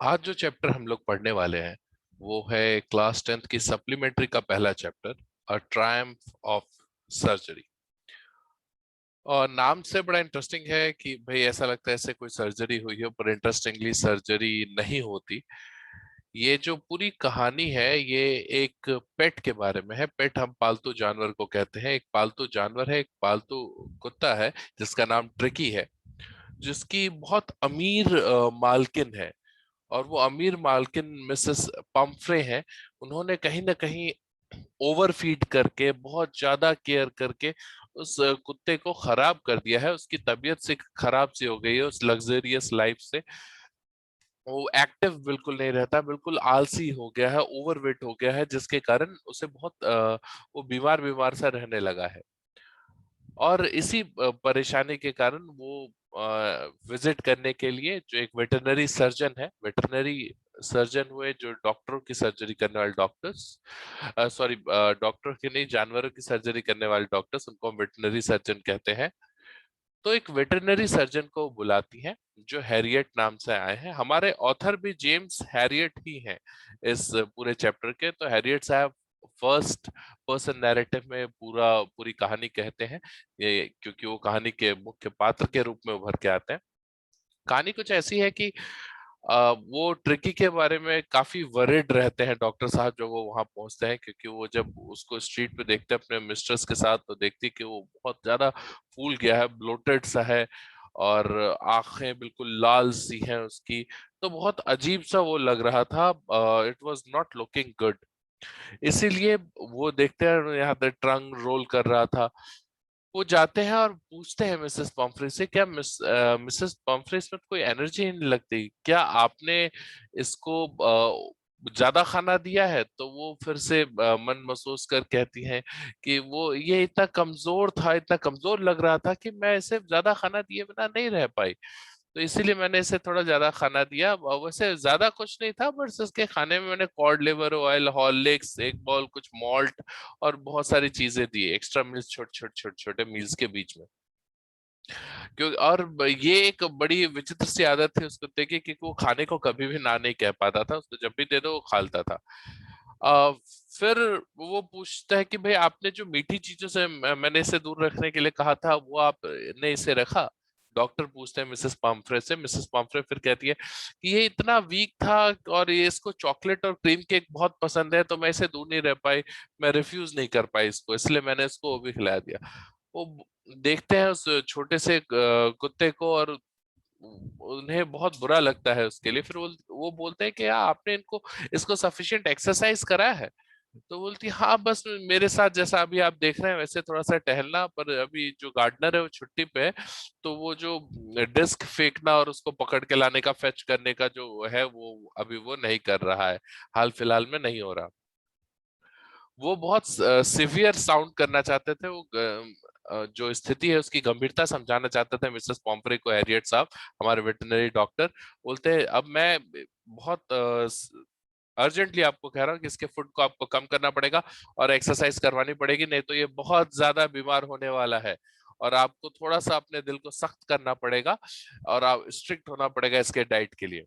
आज जो चैप्टर हम लोग पढ़ने वाले हैं वो है क्लास 10th की सप्लीमेंट्री का पहला chapter, a Triumph of surgery. और नाम से बड़ा इंटरेस्टिंग है कि भाई ऐसा लगता है ऐसे कोई सर्जरी हुई हो, पर इंटरेस्टिंगली सर्जरी नहीं होती। ये जो पूरी कहानी है ये एक पेट के बारे में है। पेट हम पालतू जानवर को कहते हैं। एक पालतू जानवर है, एक पालतू कुत्ता है जिसका नाम ट्रिकी है, जिसकी बहुत अमीर मालकिन है। और वो अमीर मालकिन मिसेस पम्फ्रे हैं। उन्होंने कहीं ना कहीं ओवरफीड करके, बहुत ज्यादा केयर करके उस कुत्ते को खराब कर दिया है। उसकी तबीयत से खराब सी हो गई है उस लग्जरियस लाइफ से। वो एक्टिव बिल्कुल नहीं रहता, बिल्कुल आलसी हो गया है, ओवरवेट हो गया है, जिसके कारण उसे बहुत वो बीमार बीमार सा रहने लगा है। और इसी परेशानी के कारण वो विजिट करने के लिए जो एक वेटरनरी सर्जन है, वेटरनरी सर्जन हुए जो डॉक्टरों की सर्जरी करने वाले डॉक्टर्स, सॉरी डॉक्टर की नहीं, जानवरों की सर्जरी करने वाले डॉक्टर्स, उनको हम वेटरनरी सर्जन कहते हैं। तो एक वेटरनरी सर्जन को बुलाती हैं जो हैरियट नाम से आए हैं। हमारे ऑथर भी जेम्स हैरियट ही हैं इस पूरे चैप्टर के। तो हैरियट साहब फर्स्ट पर्सन नैरेटिव में पूरी कहानी कहते हैं, ये क्योंकि वो कहानी के मुख्य पात्र के रूप में उभर के आते हैं। कहानी कुछ ऐसी है कि वो ट्रिकी के बारे में काफी वरिड रहते हैं डॉक्टर साहब जब वो वहां पहुंचते हैं, क्योंकि वो जब उसको स्ट्रीट पे देखते हैं अपने मिस्ट्रेस के साथ, तो देखती कि वो बहुत ज्यादा फूल गया है, ब्लोटेड सा है, और आंखें बिल्कुल लाल सी हैं उसकी। तो बहुत अजीब सा वो लग रहा था। It was not looking good. इसीलिए वो देखते हैं यहाँ पे ट्रंक रोल कर रहा था। वो जाते हैं और पूछते हैं मिसेस पम्फ्रे से, क्या मिसेस पम्फ्रे, इसमें कोई एनर्जी नहीं लगती क्या? आपने इसको ज्यादा खाना दिया है? तो वो फिर से मन महसूस कर कहती हैं कि वो ये इतना कमजोर था, इतना कमजोर लग रहा था कि मैं इसे ज्यादा खाना दिए बिना नहीं रह पाई। तो इसीलिए मैंने इसे थोड़ा ज्यादा खाना दिया। वैसे ज्यादा कुछ नहीं था, बस इसके खाने में मैंने कॉड लिवर ऑयल, हॉर्लिक्स, एक बॉल कुछ मॉल्ट और बहुत सारी चीजें दी, एक्स्ट्रा मील्स, छोटे छोटे छोटे छोटे मील्स के बीच में। क्यों? और ये एक बड़ी विचित्र सी आदत थी उस कुत्ते की कि वो खाने को कभी भी ना नहीं कह पाता था। उसको जब भी दे दो वो खा लेता था। आ, फिर वो पूछता है कि भाई आपने जो मीठी चीजों से मैंने इसे दूर रखने के लिए कहा था, वो आपने इसे रखा? डॉक्टर पूछते हैं मिसेस पाम्फ्रे से। मिसेस पाम्फ्रे फिर कहती है कि ये इतना वीक था और ये इसको चॉकलेट और क्रीम केक बहुत पसंद है, तो मैं इसे दूर नहीं रह पाई, मैं रिफ्यूज नहीं कर पाई इसको, इसलिए मैंने इसको वो भी खिला दिया। वो देखते हैं उस छोटे से कुत्ते को, और उन्हें बहुत बुरा लगता है उसके लिए। फिर वो बोलते हैं कि यार आपने इनको इसको सफिशिएंट एक्सरसाइज करा है? तो बोलती है, हाँ बस मेरे साथ जैसा अभी आप देख रहे हैं वैसे थोड़ा सा टहलना, पर अभी जो गार्डनर है वो छुट्टी पे है, तो वो जो डिस्क फेंकना और उसको पकड़ के लाने का, फेच करने का जो है, वो अभी वो नहीं कर रहा है, हाल फिलहाल में नहीं हो रहा। वो बहुत सिवियर साउंड करना चाहते थे। वो जो स्थिति है उसकी गंभीरता समझाना चाहते थे मिसेस पॉम्परे को हैरियट साहब, हमारे वेटरनरी डॉक्टर। बोलते हैं अब मैं बहुत अर्जेंटली आपको कह रहा हूँ कि इसके फूड को आपको कम करना पड़ेगा और एक्सरसाइज करवानी पड़ेगी, नहीं तो ये बहुत ज्यादा बीमार होने वाला है। और आपको थोड़ा सा अपने दिल को सख्त करना पड़ेगा और आप स्ट्रिक्ट होना पड़ेगा इसके डाइट के लिए।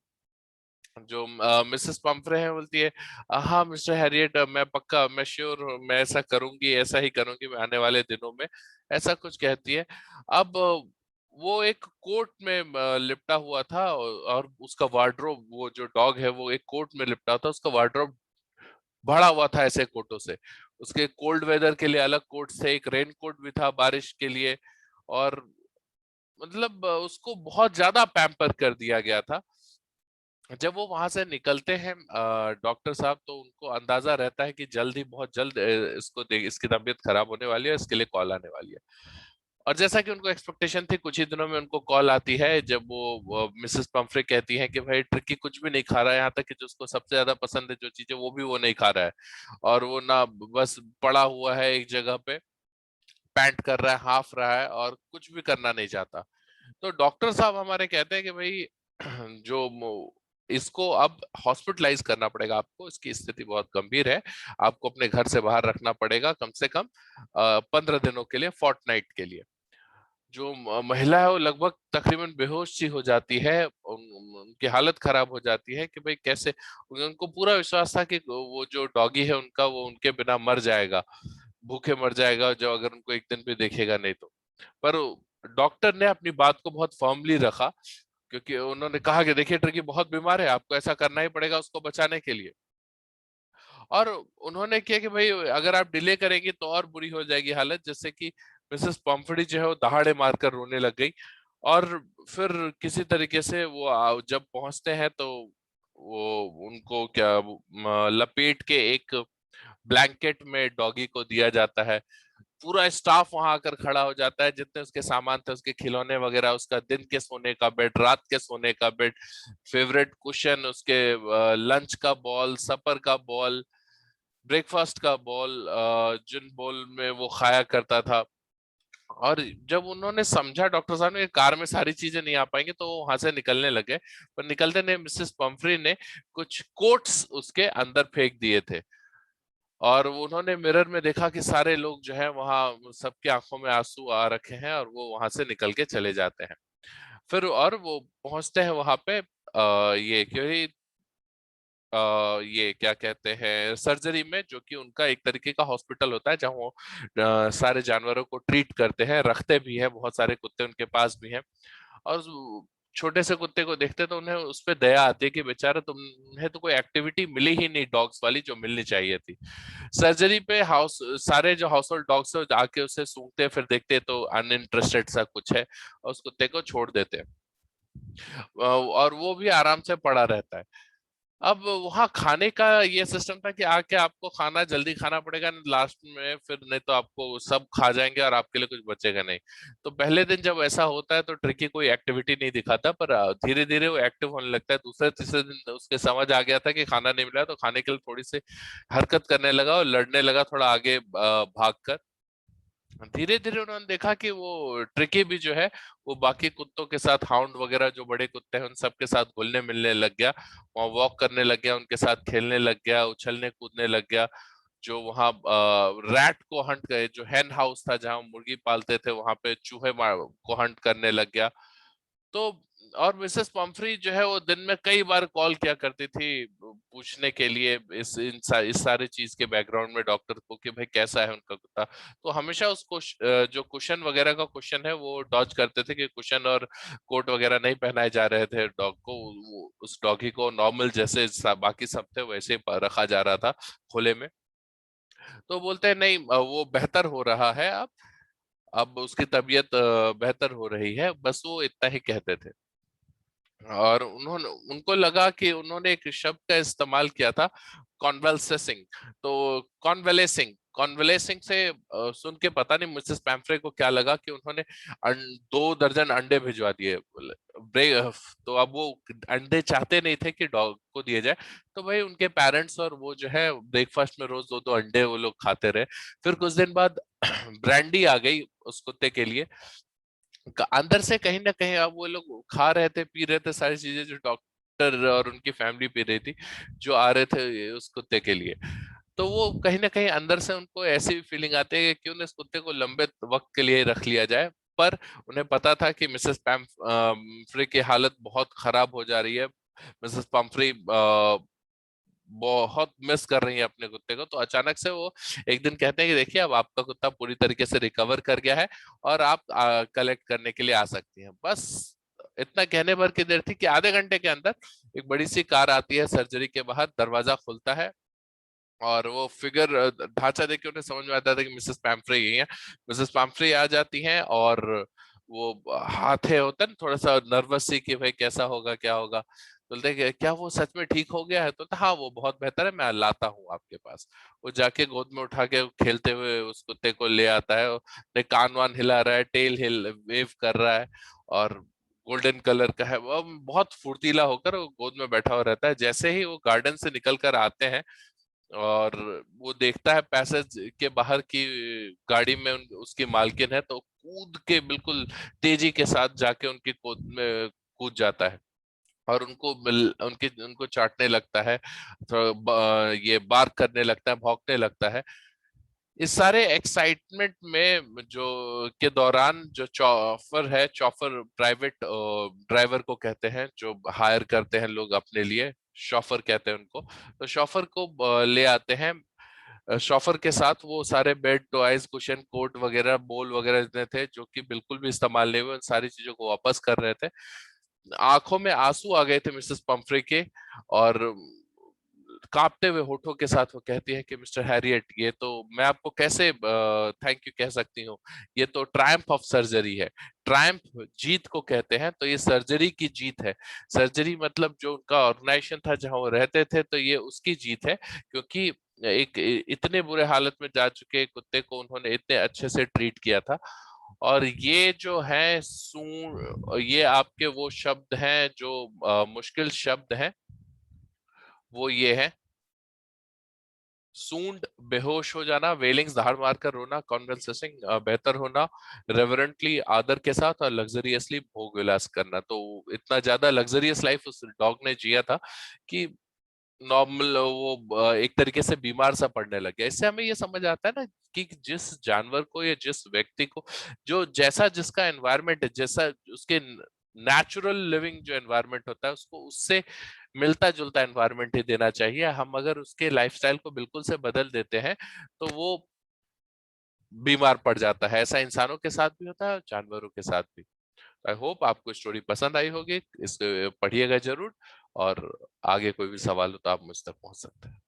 जो मिसेस पम्फ्रे है बोलती है, हाँ मिस्टर हैरियट, मैं पक्का, मैं श्योर हूँ, मैं ऐसा करूंगी, ऐसा ही करूंगी मैं आने वाले दिनों में, ऐसा कुछ कहती है। अब वो एक कोट में लिपटा हुआ था, और उसका वार्डरोब, वो जो डॉग है वो एक कोट में लिपटा था, उसका वार्डरोब भरा हुआ था ऐसे कोटों से। उसके कोल्ड वेदर के लिए अलग कोट थे, एक रेन कोट भी था बारिश के लिए। और मतलब उसको बहुत ज्यादा पैम्पर कर दिया गया था। जब वो वहां से निकलते हैं डॉक्टर साहब, तो उनको अंदाजा रहता है कि जल्द ही, बहुत जल्द इसकी तबीयत खराब होने वाली है, इसके लिए कॉल आने वाली है। और जैसा कि उनको एक्सपेक्टेशन थी, कुछ ही दिनों में उनको कॉल आती है, जब वो मिसेस पम्फ्रे कहती हैं कि भाई ट्रिकी कुछ भी नहीं खा रहा है, यहाँ तक कि जो उसको सबसे ज्यादा पसंद है जो चीजें, वो भी वो नहीं खा रहा है। और वो ना बस पड़ा हुआ है एक जगह पे, पैंट कर रहा है, हाफ रहा है, और कुछ भी करना नहीं चाहता। तो डॉक्टर साहब हमारे कहते हैं कि भाई जो इसको अब हॉस्पिटलाइज करना पड़ेगा आपको, इसकी स्थिति बहुत गंभीर है, आपको अपने घर से बाहर रखना पड़ेगा कम से कम 15 दिनों के लिए, फोर्टनाइट के लिए। जो महिला है वो लगभग तकरीबन बेहोश सी हो जाती है। उनकी हालत खराब हो जाती है कि भाई कैसे, उनको पूरा विश्वास था कि वो जो डॉगी है उनका वो उनके बिना मर जाएगा, भूखे मर जाएगा जो अगर उनको एक दिन भी देखेगा नहीं तो। पर डॉक्टर ने अपनी बात को बहुत फर्मली रखा, क्योंकि उन्होंने कहा कि देखिए ट्रिकी बहुत बीमार है, आपको ऐसा करना ही पड़ेगा उसको बचाने के लिए। और उन्होंने किया कि भाई अगर आप डिले करेंगे तो और बुरी हो जाएगी हालत, जैसे कि मिसेस पम्फड़ी जो है वो दहाड़े मारकर रोने लग गई। और फिर किसी तरीके से वो जब पहुंचते हैं तो वो उनको क्या लपेट के एक ब्लैंकेट में डॉगी को दिया जाता है। पूरा स्टाफ वहां आकर खड़ा हो जाता है, जितने उसके सामान थे, उसके खिलौने वगैरह, उसका दिन के सोने का बेड, रात के सोने का बेड, फेवरेट कुशन, उसके लंच का बॉल, सपर का बॉल, ब्रेकफास्ट का बॉल, जिन बॉल में वो खाया करता था। और जब उन्होंने समझा डॉक्टर साहब ने कार में सारी चीजें नहीं आ पाएंगे तो वो वहां से निकलने लगे, पर निकलते ने मिसेस पम्फ्री ने कुछ कोट्स उसके अंदर फेंक दिए थे। और उन्होंने मिरर में देखा कि सारे लोग जो है वहां सबकी आंखों में आंसू आ रखे हैं और वो वहां से निकल के चले जाते हैं। फिर और वो पहुंचते हैं वहां पे ये क्योंकि ये क्या कहते हैं सर्जरी में, जो कि उनका एक तरीके का हॉस्पिटल होता है जहाँ वो सारे जानवरों को ट्रीट करते हैं, रखते भी हैं, बहुत सारे कुत्ते उनके पास भी हैं। और छोटे से कुत्ते को देखते तो उन्हें उस पे दया आती है कि बेचारा तुम्हें तो कोई एक्टिविटी मिली ही नहीं डॉग्स वाली जो मिलनी चाहिए थी। सर्जरी पे हाउस सारे जो हाउस होल्ड डॉग्स है आके उसे सूंघते फिर देखते तो अनइंटरेस्टेड सा कुछ है और उस कुत्ते को छोड़ देते हैं। और वो भी आराम से पड़ा रहता है। अब वहां खाने का ये सिस्टम था कि आके आपको खाना जल्दी खाना पड़ेगा, लास्ट में फिर नहीं तो आपको सब खा जाएंगे और आपके लिए कुछ बचेगा नहीं। तो पहले दिन जब ऐसा होता है तो ट्रिकी कोई एक्टिविटी नहीं दिखाता, पर धीरे धीरे वो एक्टिव होने लगता है। दूसरे तीसरे दिन उसके समझ आ गया था कि खाना नहीं मिला, तो खाने के लिए थोड़ी सी हरकत करने लगा और लड़ने लगा थोड़ा आगे भाग कर। धीरे धीरे उन्होंने देखा कि वो ट्रिकी भी जो है वो बाकी कुत्तों के साथ, हाउंड वगैरह जो बड़े कुत्ते हैं उन सब के साथ घुलने मिलने लग गया, वहाँ वॉक करने लग गया, उनके साथ खेलने लग गया, उछलने कूदने लग गया। जो वहाँ रैट को हंट गए, जो हेन हाउस था जहाँ मुर्गी पालते थे वहां पे चूहे को हंट करने लग गया। तो और मिसेस पम्फ्री जो है वो दिन में कई बार कॉल किया करती थी पूछने के लिए इस सारे चीज के बैकग्राउंड में डॉक्टर को कि भाई कैसा है उनका कुत्ता। तो हमेशा उसको जो कुशन वगैरह का क्वेश्चन है वो डॉज करते थे कि कुशन और कोट वगैरह नहीं पहनाए जा रहे थे डॉग को, उस डॉगी को नॉर्मल जैसे बाकी सब थे वैसे ही रखा जा रहा था खुले में। तो बोलते हैं नहीं वो बेहतर हो रहा है अब उसकी तबीयत बेहतर हो रही है, बस वो इतना ही कहते थे। और उन्होंने उनको लगा कि उन्होंने एक शब्द का इस्तेमाल किया था, कॉन्वेल्सेसिंग। तो कॉन्वेलेसिंग से सुन के पता नहीं मिसेस पैम्फ्रे को क्या लगा कि उन्होंने 2 दर्जन अंडे भिजवा दिए। तो अब वो अंडे चाहते नहीं थे कि डॉग को दिए जाए। तो भाई उनके पेरेंट्स और वो जो है ब्रेकफास्ट में रोज 2-2 अंडे वो लोग खाते रहे। फिर कुछ दिन बाद ब्रांडी आ गई उस कुत्ते के लिए। अंदर से कहीं ना कहीं अब वो लोग खा रहे थे पी रहे थे सारी चीजें जो डॉक्टर और उनकी फैमिली पी रही थी, जो आ रहे थे उस कुत्ते के लिए। तो वो कहीं ना कहीं अंदर से उनको ऐसी फीलिंग आती है कि क्यों ना इस कुत्ते को लंबे वक्त के लिए रख लिया जाए। पर उन्हें पता था कि मिसेस पम्फ्री की हालत बहुत खराब हो जा रही है, मिसेस पम्फ्री बहुत मिस कर रही है अपने कुत्ते को। तो अचानक से वो एक दिन कहते हैं कि देखिए अब आपका कुत्ता पूरी तरीके से रिकवर कर गया है और आप कलेक्ट करने के लिए आ सकती हैं। बस इतना कहने भर की देर थी कि आधे घंटे के अंदर एक बड़ी सी कार आती है सर्जरी के बाहर, दरवाजा खुलता है और वो फिगर ढांचा देख के उन्हें समझ में आता था कि मिसेस पैम्फ्रे ही है। मिसेस पैम्फ्रे आ जाती हैं और वो हाथे होता है ना थोड़ा सा नर्वस सी कि भाई कैसा होगा क्या होगा। बोलते हैं कि क्या वो सच में ठीक हो गया है? तो हाँ वो बहुत बेहतर है, मैं लाता हूँ आपके पास। वो जाके गोद में उठा के खेलते हुए उस कुत्ते को ले आता है, अपने कान वान हिला रहा है, टेल हिल वेव कर रहा है और गोल्डन कलर का है वो, बहुत फुर्तीला होकर वो गोद में बैठा हुआ रहता है। जैसे ही वो गार्डन से निकल कर आते हैं और वो देखता है पैसेज के बाहर की गाड़ी में उसकी मालकिन है, तो कूद के बिल्कुल तेजी के साथ जाके उनकी गोद में कूद जाता है और उनको चाटने लगता है, ये बार्क करने लगता है, भौंकने लगता है। इस सारे एक्साइटमेंट में जो के दौरान जो चौफर है, चौफर प्राइवेट ड्राइवर को कहते हैं, जो हायर करते हैं लोग अपने लिए, शॉफर कहते हैं उनको। तो शॉफर को ले आते हैं। शॉफर के साथ वो सारे बेड टॉयज, कुशन, कोट वगैरह, बोल वगैरह जितने थे जो कि बिल्कुल भी इस्तेमाल नहीं हुए, उन सारी चीजों को वापस कर रहे थे। आंखों में आंसू आ गए थे मिसेस पंफ्रे के, और कांपते हुए होठों के साथ वो कहती है कि मिस्टर हैरियट, ये तो मैं आपको कैसे थैंक यू कह सकती हूँ, ये तो ट्रायम्फ ऑफ सर्जरी है। ट्रायम्फ जीत को कहते हैं, तो ये सर्जरी की जीत है। सर्जरी मतलब जो उनका ऑर्गेनाइजेशन था जहां वो रहते थे, तो ये उसकी जीत है, क्योंकि एक इतने बुरे हालत में जा चुके कुत्ते को उन्होंने इतने अच्छे से ट्रीट किया था। और ये जो है सूं, ये आपके वो शब्द हैं जो मुश्किल शब्द हैं, वो ये है: सूंड, बेहोश हो जाना; वेलिंग्स, दहाड़ मारकर रोना; कॉन्वल्सेसिंग, बेहतर होना; रेवरेंटली, आदर के साथ; और लग्जरियसली, भोग विलास करना। तो इतना ज्यादा लग्जरियस लाइफ उस डॉग ने जिया था कि नॉर्मल वो एक तरीके से बीमार सा पड़ने लग गया। इससे हमें ये समझ आता है ना कि जिस जानवर को या जिस व्यक्ति को जो जैसा जिसका एनवायरनमेंट है, जैसा उसके नेचुरल लिविंग जो एनवायरनमेंट होता है, उसको उससे मिलता जुलता एनवायरनमेंट ही देना चाहिए। हम अगर उसके लाइफस्टाइल को बिल्कुल से बदल देते हैं तो वो बीमार पड़ जाता है। ऐसा इंसानों के साथ भी होता है, जानवरों के साथ भी। आई होप आपको स्टोरी पसंद आई होगी, इस पढ़िएगा जरूर, और आगे कोई भी सवाल हो तो आप मुझ तक पहुंच सकते हैं।